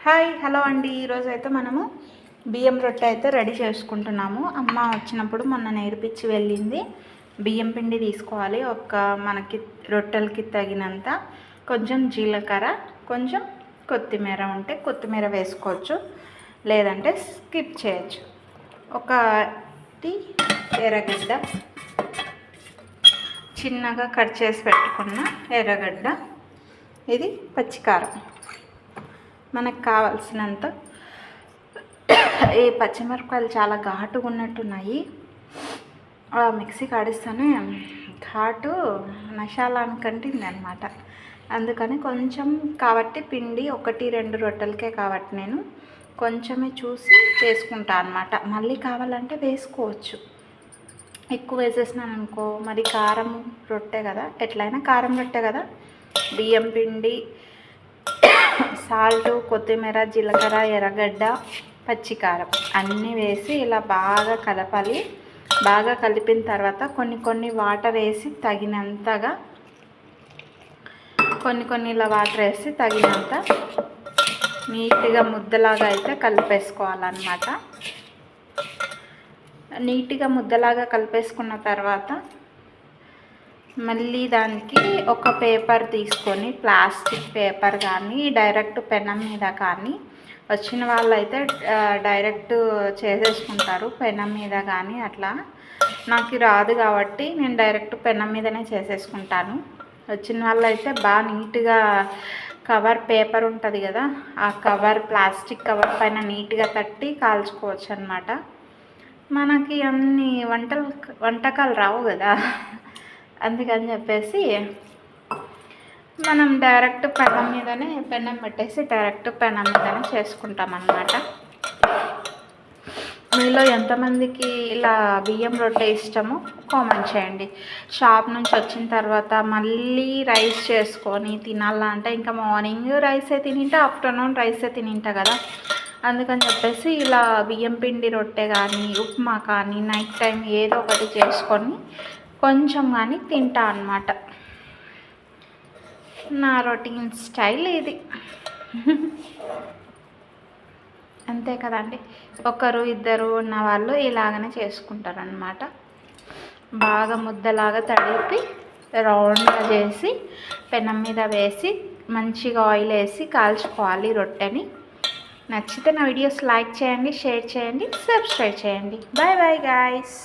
Hi hello అండి. ఈరోజు అయితే మనము బియ్యం రొట్టె అయితే రెడీ చేసుకుంటున్నాము. అమ్మ వచ్చినప్పుడు మొన్న నేర్పించి వెళ్ళింది. బియ్యం పిండి తీసుకోవాలి, మనకి రొట్టెలకి తగినంత, కొంచెం జీలకర్ర, కొంచెం కొత్తిమీర ఉంటే కొత్తిమీర వేసుకోవచ్చు, లేదంటే స్కిప్ చేయొచ్చు. ఒకటి ఎర్రగడ్డ, చిన్నగా కట్ చేసి పెట్టుకున్న ఎర్రగడ్డ, ఇది పచ్చికారం, మనకు కావాల్సినంత. ఈ పచ్చిమిరపకాయలు చాలా ఘాటుగా ఉన్నట్టున్నాయి, మిక్సీ కాడిస్తేనే ఘాటు మసాలానికంటింది అనమాట. అందుకని కొంచెం కాబట్టి పిండి 1-2 రొట్టెలకే కాబట్టి నేను కొంచెమే చూసి వేసుకుంటా అనమాట. మళ్ళీ కావాలంటే వేసుకోవచ్చు. ఎక్కువ వేసేసినాను అనుకో మరి కారం రొట్టె కదా, ఎట్లయినా కారం రొట్టె కదా. బియ్యం పిండి, సాల్ట్, కొత్తిమీర, జీలకర్ర, ఎర్రగడ్డ, పచ్చికారం అన్నీ వేసి ఇలా బాగా కలపాలి. బాగా కలిపిన తర్వాత కొన్ని వాటర్ వేసి తగినంతగా, కొన్ని ఇలా వాటర్ వేసి తగినంత నీట్గా ముద్దలాగా అయితే కలిపేసుకోవాలన్నమాట. నీట్గా ముద్దలాగా కలిపేసుకున్న తర్వాత మళ్ళీ దానికి ఒక పేపర్ తీసుకొని, ప్లాస్టిక్ పేపర్ కానీ డైరెక్ట్ పెనం మీద కానీ, వచ్చిన వాళ్ళు అయితే డైరెక్ట్ చేసేసుకుంటారు పెనం మీద కానీ. అట్లా నాకు రాదు కాబట్టి నేను డైరెక్ట్ పెనం మీదనే చేసేసుకుంటాను. వచ్చిన వాళ్ళు అయితే బాగా నీట్గా కవర్ పేపర్ ఉంటుంది కదా, ఆ కవర్ ప్లాస్టిక్ కవర్ పైన నీట్గా తట్టి కాల్చుకోవచ్చు అన్నమాట. మనకి అన్ని వంటకాలు రావు కదా, అందుకని చెప్పేసి మనం డైరెక్ట్ పెనం పెట్టేసి డైరెక్ట్ పెనం మీదనే చేసుకుంటాం అన్నమాట. మీలో ఎంతమందికి ఇలా బియ్యం రొట్టె ఇష్టమో కామెంట్ చేయండి. షాప్ నుంచి వచ్చిన తర్వాత మళ్ళీ రైస్ చేసుకొని తినాలంటే ఇంకా మార్నింగ్ రైసే తినింటా, ఆఫ్టర్నూన్ రైసే తినింటా కదా. అందుకని చెప్పేసి ఇలా బియ్యం పిండి రొట్టె కానీ, ఉప్మా కానీ నైట్ టైం ఏదో ఒకటి చేసుకొని కొంచెం కానీ తింటా అన్నమాట. నా రొటీన్ స్టైల్ ఇది. అంతే కదండి, 1-2 ఉన్న వాళ్ళు ఇలాగనే చేసుకుంటారనమాట. బాగా ముద్దలాగా తడిపి రౌండ్గా చేసి పెనం మీద వేసి మంచిగా ఆయిల్ వేసి కాల్చుకోవాలి రొట్టెని. నచ్చితే నా వీడియోస్ లైక్ చేయండి, షేర్ చేయండి, సబ్స్క్రైబ్ చేయండి. Bye bye guys.